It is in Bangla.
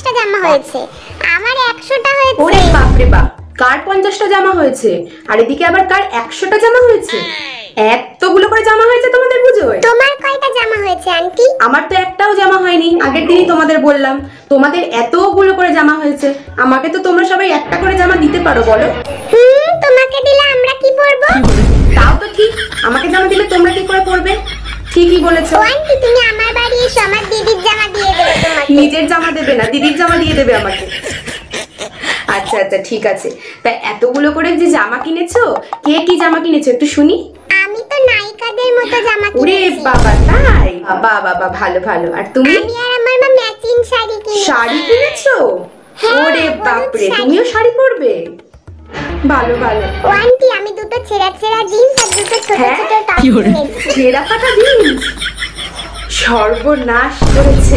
50টা জামা হয়েছে, আমার 100টা হয়েছে। ওরে বাপ রে বাপ, কার 50টা জামা হয়েছে আর এদিকে আবার কার 100টা জামা হয়েছে? এতগুলো করে জামা হয়েছে তোমাদের পুজোয়? তোমার কয়টা জামা হয়েছে আন্টি? আমার তো একটাও জামা হয়নি, আগের দিনই তোমাদের বললাম। তোমাদের এতগুলো করে জামা হয়েছে, আমাকে তো তোমরা সবাই একটা করে জামা দিতে পারো বলো? তোমাকে দিলে আমরা কি পরবো? তাও তো ঠিক, আমাকে জামা দিলে তোমরা কি করে পরবে? ঠিকই বলেছো। ও আন্টি, তুমি আমার বাড়ি এসো, আমার দিদির জামা দিয়ে দেবে তোমাকে। নিজের জামা দেবে না, দিদির জামা দিয়ে দেবে আমাকে। আচ্ছা আচ্ছা ঠিক আছে। তা এতগুলো করে যে জামা কিনেছো, কে কি জামা কিনেছো একটু শুনি। আমি তো নায়িকাদের মতো জামা ওরে কিনেছি। বাবা, তাই? বাবা বাবা, ভালো ভালো। আর তুমি? আমি আর আমার মা ম্যাচিং শাড়ি কিনেছি। শাড়ি কিনেছো? হ্যাঁ, ওরে হলুদ বাপরে, শাড়ি। তুমিও শাড়ি পরবে? ভালো ভালো। ও আন্টি, আমি দুটো ছেঁড়া ছেঁড়া জিন্স আর দুটো ছোট হ্যাঁ? ছোট টপ কিনেছি। ছেঁড়া ফাটা জিন্স? সর্বনাশ করেছে।